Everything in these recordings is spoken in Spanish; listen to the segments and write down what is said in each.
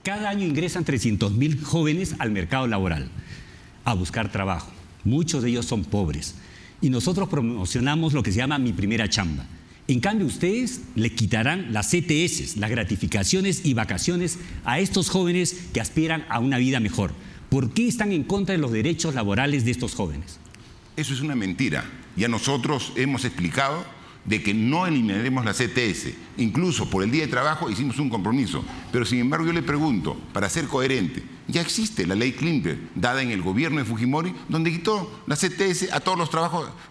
Cada año ingresan 300.000 jóvenes al mercado laboral a buscar trabajo. Muchos de ellos son pobres. Y nosotros promocionamos lo que se llama Mi Primera Chamba. En cambio, ustedes le quitarán las CTS, las gratificaciones y vacaciones a estos jóvenes que aspiran a una vida mejor. ¿Por qué están en contra de los derechos laborales de estos jóvenes? Eso es una mentira. Ya nosotros hemos explicado de que no eliminaremos la CTS. Incluso por el día de trabajo hicimos un compromiso. Pero sin embargo yo le pregunto, para ser coherente, ya existe la ley Klimper, dada en el gobierno de Fujimori, donde quitó la CTS a todos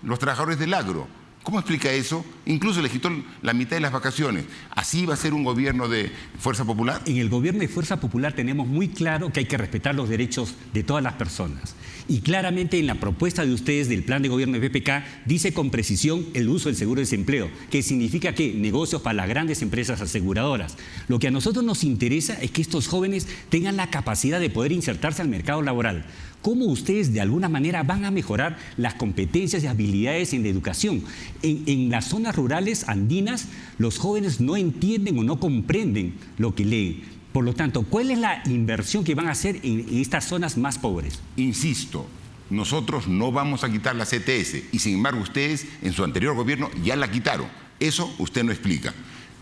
los trabajadores del agro. ¿Cómo explica eso? Incluso le quitó la mitad de las vacaciones. ¿Así va a ser un gobierno de Fuerza Popular? En el gobierno de Fuerza Popular tenemos muy claro que hay que respetar los derechos de todas las personas. Y claramente en la propuesta de ustedes del plan de gobierno de PPK dice con precisión el uso del seguro de desempleo, que significa que negocios para las grandes empresas aseguradoras. Lo que a nosotros nos interesa es que estos jóvenes tengan la capacidad de poder insertarse al mercado laboral. ¿Cómo ustedes de alguna manera van a mejorar las competencias y habilidades en la educación? En las zonas rurales andinas, los jóvenes no entienden o no comprenden lo que leen. Por lo tanto, ¿cuál es la inversión que van a hacer en estas zonas más pobres? Insisto, nosotros no vamos a quitar la CTS y sin embargo ustedes en su anterior gobierno ya la quitaron. Eso usted no explica.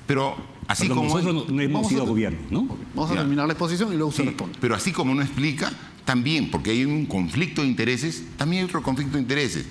Pero así como nosotros no hemos sido gobierno, ¿no? Vamos a terminar la exposición y luego usted responde. Pero así como no explica, también, porque hay un conflicto de intereses, también hay otro conflicto de intereses.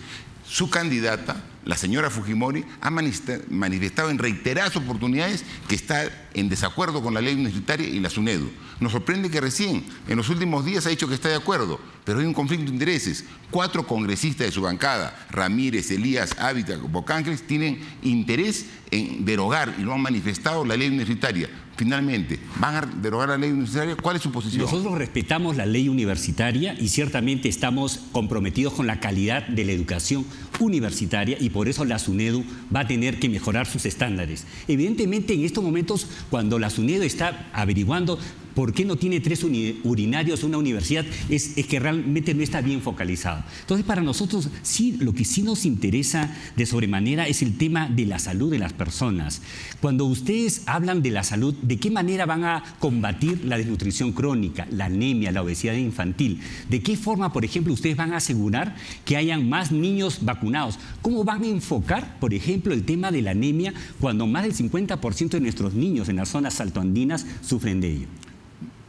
Su candidata, la señora Fujimori, ha manifestado en reiteradas oportunidades que está en desacuerdo con la ley universitaria y la SUNEDU. Nos sorprende que recién, en los últimos días, ha dicho que está de acuerdo, pero hay un conflicto de intereses. 4 congresistas de su bancada, Ramírez, Elías, Ávila, Bocángeles, tienen interés en derogar, y lo han manifestado, la ley universitaria. Finalmente, ¿van a derogar la ley universitaria? ¿Cuál es su posición? Nosotros respetamos la ley universitaria y ciertamente estamos comprometidos con la calidad de la educación universitaria y por eso la SUNEDU va a tener que mejorar sus estándares. Evidentemente, en estos momentos, cuando la SUNEDU está averiguando por qué no tiene 3 urinarios una universidad, es que realmente no está bien focalizado. Entonces, para nosotros, sí, lo que sí nos interesa de sobremanera es el tema de la salud de las personas. Cuando ustedes hablan de la salud, ¿de qué manera van a combatir la desnutrición crónica, la anemia, la obesidad infantil? ¿De qué forma, por ejemplo, ustedes van a asegurar que hayan más niños vacunados? ¿Cómo van a enfocar, por ejemplo, el tema de la anemia cuando más del 50% de nuestros niños en las zonas altoandinas sufren de ello?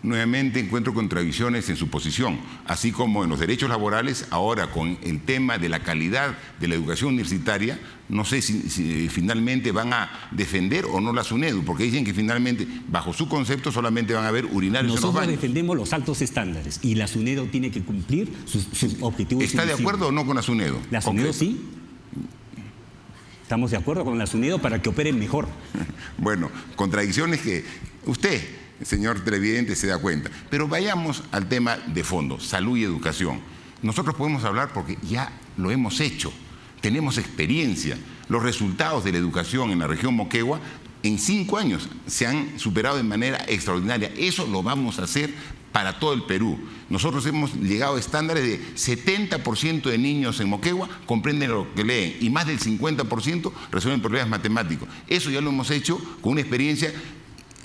Nuevamente encuentro contradicciones en su posición, así como en los derechos laborales, ahora con el tema de la calidad de la educación universitaria, no sé si finalmente van a defender o no la SUNEDU, porque dicen que finalmente, bajo su concepto, solamente van a haber urinarios en los baños. Nosotros defendemos los altos estándares y la SUNEDU tiene que cumplir sus objetivos. ¿Está de acuerdo o no con la SUNEDU? La SUNEDU sí. Estamos de acuerdo con la SUNEDU para que operen mejor. Bueno, contradicciones que usted, señor televidente, se da cuenta. Pero vayamos al tema de fondo, salud y educación. Nosotros podemos hablar porque ya lo hemos hecho, tenemos experiencia. Los resultados de la educación en la región Moquegua en 5 años se han superado de manera extraordinaria. Eso lo vamos a hacer para todo el Perú. Nosotros hemos llegado a estándares de 70% de niños en Moquegua comprenden lo que leen y más del 50% resuelven problemas matemáticos. Eso ya lo hemos hecho con una experiencia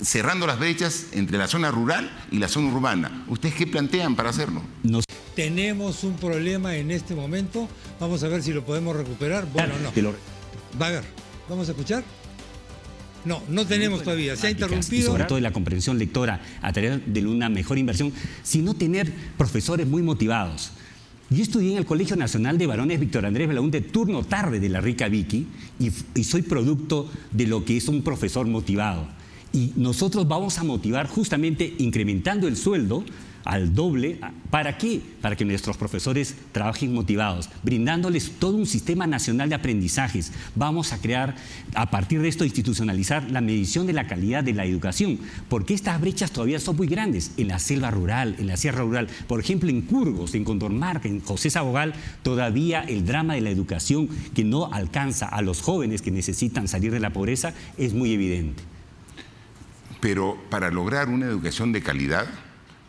cerrando las brechas entre la zona rural y la zona urbana. ¿Ustedes qué plantean para hacerlo? Tenemos un problema en este momento. Vamos a ver si lo podemos recuperar. Bueno, no. Va a ver. ¿Vamos a escuchar? No, no tenemos todavía. Se ha interrumpido. Y sobre todo de la comprensión lectora a través de una mejor inversión, sino tener profesores muy motivados. Yo estudié en el Colegio Nacional de Varones Víctor Andrés Belaúnde, turno tarde de la Rica Vicky, y soy producto de lo que es un profesor motivado. Y nosotros vamos a motivar justamente incrementando el sueldo al doble. ¿Para qué? Para que nuestros profesores trabajen motivados, brindándoles todo un sistema nacional de aprendizajes. Vamos a crear, a partir de esto, institucionalizar la medición de la calidad de la educación, porque estas brechas todavía son muy grandes en la selva rural, en la sierra rural. Por ejemplo, en Curgos, en Condormarca, en José Sabogal, todavía el drama de la educación que no alcanza a los jóvenes que necesitan salir de la pobreza es muy evidente. Pero para lograr una educación de calidad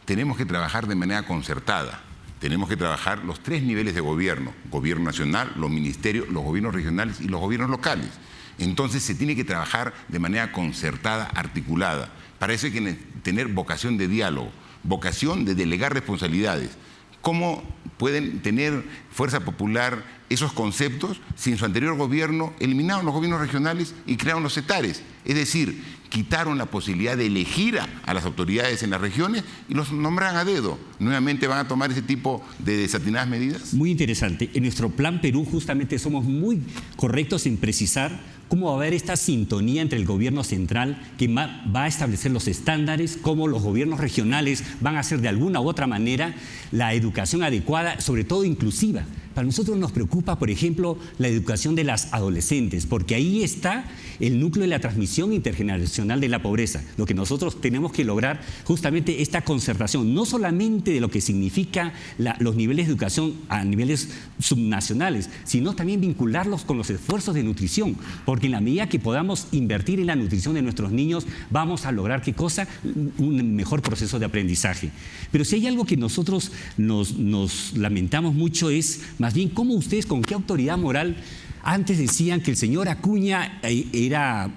tenemos que trabajar de manera concertada. Tenemos que trabajar los 3 niveles de gobierno: gobierno nacional, los ministerios, los gobiernos regionales y los gobiernos locales. Entonces se tiene que trabajar de manera concertada, articulada. Para eso hay que tener vocación de diálogo, vocación de delegar responsabilidades. ¿Cómo pueden tener fuerza popular esos conceptos si en su anterior gobierno eliminaron los gobiernos regionales y crearon los CETARES? Es decir, quitaron la posibilidad de elegir a las autoridades en las regiones y los nombran a dedo. ¿Nuevamente van a tomar ese tipo de desatinadas medidas? Muy interesante. En nuestro Plan Perú justamente somos muy correctos en precisar cómo va a haber esta sintonía entre el gobierno central que va a establecer los estándares, cómo los gobiernos regionales van a hacer de alguna u otra manera la educación adecuada, sobre todo inclusiva. Para nosotros nos preocupa, por ejemplo, la educación de las adolescentes, porque ahí está el núcleo de la transmisión intergeneracional de la pobreza. Lo que nosotros tenemos que lograr justamente esta concertación, no solamente de lo que significa los niveles de educación a niveles subnacionales, sino también vincularlos con los esfuerzos de nutrición, porque en la medida que podamos invertir en la nutrición de nuestros niños, vamos a lograr, ¿qué cosa? Un mejor proceso de aprendizaje. Pero si hay algo que nosotros nos lamentamos mucho es, más bien, cómo ustedes, con qué autoridad moral, antes decían que el señor Acuña era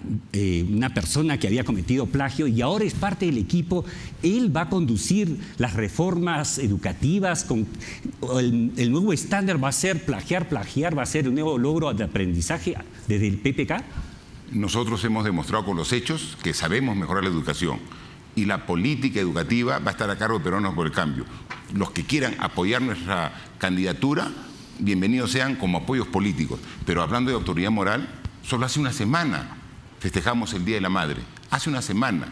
una persona que había cometido plagio y ahora es parte del equipo. Él va a conducir las reformas educativas, el nuevo estándar va a ser plagiar, va a ser un nuevo logro de aprendizaje desde el PPK. Nosotros hemos demostrado con los hechos que sabemos mejorar la educación y la política educativa va a estar a cargo de Peruanos por el Cambio. Los que quieran apoyar nuestra candidatura, bienvenidos sean como apoyos políticos. Pero hablando de autoridad moral, solo hace una semana festejamos el Día de la Madre. Hace una semana.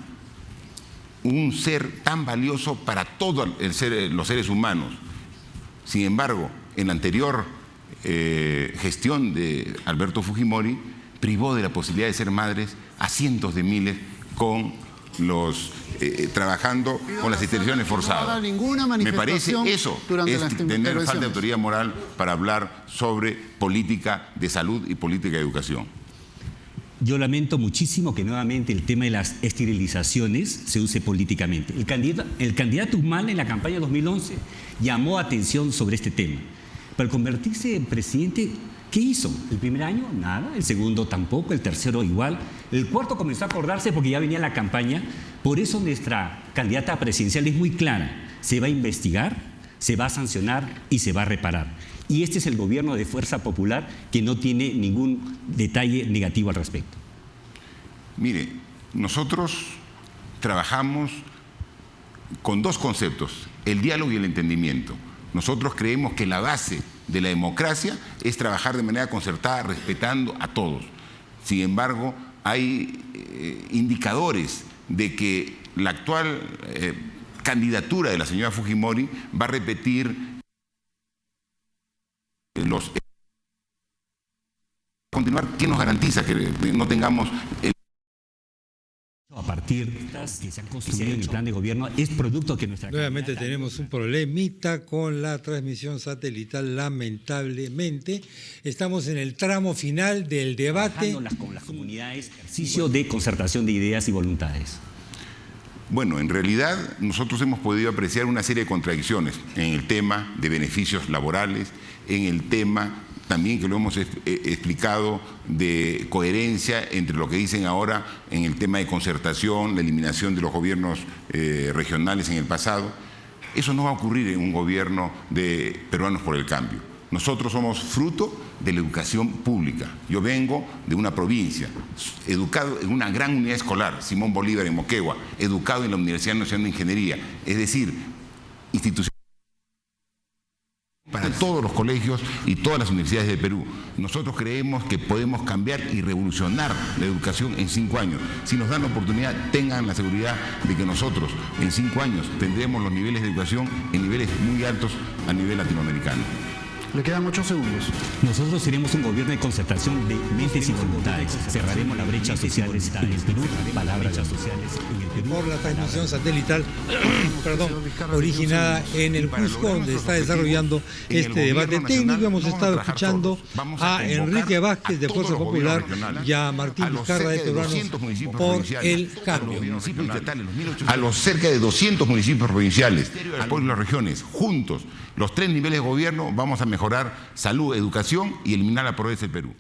Un ser tan valioso para todos los seres humanos. Sin embargo, en la anterior gestión de Alberto Fujimori, privó de la posibilidad de ser madres a cientos de miles trabajando con las instituciones forzadas. Me parece eso es tener falta de autoridad moral para hablar sobre política de salud y política de educación. Yo lamento muchísimo que nuevamente el tema de las esterilizaciones se use políticamente. El candidato Humala en la campaña 2011 llamó atención sobre este tema. Para convertirse en presidente, ¿qué hizo? El primer año, nada. El segundo tampoco. El tercero igual. El cuarto comenzó a acordarse porque ya venía la campaña. Por eso nuestra candidata presidencial es muy clara. Se va a investigar, se va a sancionar y se va a reparar. Y este es el gobierno de Fuerza Popular que no tiene ningún detalle negativo al respecto. Mire, nosotros trabajamos con dos conceptos, el diálogo y el entendimiento. Nosotros creemos que la base de la democracia es trabajar de manera concertada, respetando a todos. Sin embargo, hay indicadores de que la actual candidatura de la señora Fujimori va a repetir continuar. ¿Quién nos garantiza que no tengamos a partir de que se han construido en el plan de gobierno es producto que nuestra... Nuevamente tenemos un problemita con la transmisión satelital, lamentablemente. Estamos en el tramo final del debate. Con las comunidades, ejercicio de concertación de ideas y voluntades. Bueno, en realidad nosotros hemos podido apreciar una serie de contradicciones en el tema de beneficios laborales, en el tema también que lo hemos explicado de coherencia entre lo que dicen ahora en el tema de concertación, la eliminación de los gobiernos regionales en el pasado. Eso no va a ocurrir en un gobierno de Peruanos por el Cambio. Nosotros somos fruto de la educación pública. Yo vengo de una provincia, educado en una gran unidad escolar, Simón Bolívar en Moquegua, educado en la Universidad Nacional de Ingeniería, es decir, instituciones para todos los colegios y todas las universidades de Perú. Nosotros creemos que podemos cambiar y revolucionar la educación en 5 años. Si nos dan la oportunidad, tengan la seguridad de que nosotros en 5 años tendremos los niveles de educación en niveles muy altos a nivel latinoamericano. Le quedan 8 segundos. Nosotros seremos un gobierno de concertación de mentes y voluntades. Cerraremos la brecha social en el Perú. Palabras sociales en el Perú. Por la transmisión satelital, originada en el Cusco, donde está desarrollando este debate técnico. Hemos estado escuchando a Enrique Vázquez de Fuerza Popular y a Martín Vizcarra de Peruanos por el Cambio. A los cerca de 200 municipios provinciales, apoyo a las regiones, juntos, los 3 niveles de gobierno, vamos a mejorar salud, educación y eliminar la pobreza del Perú.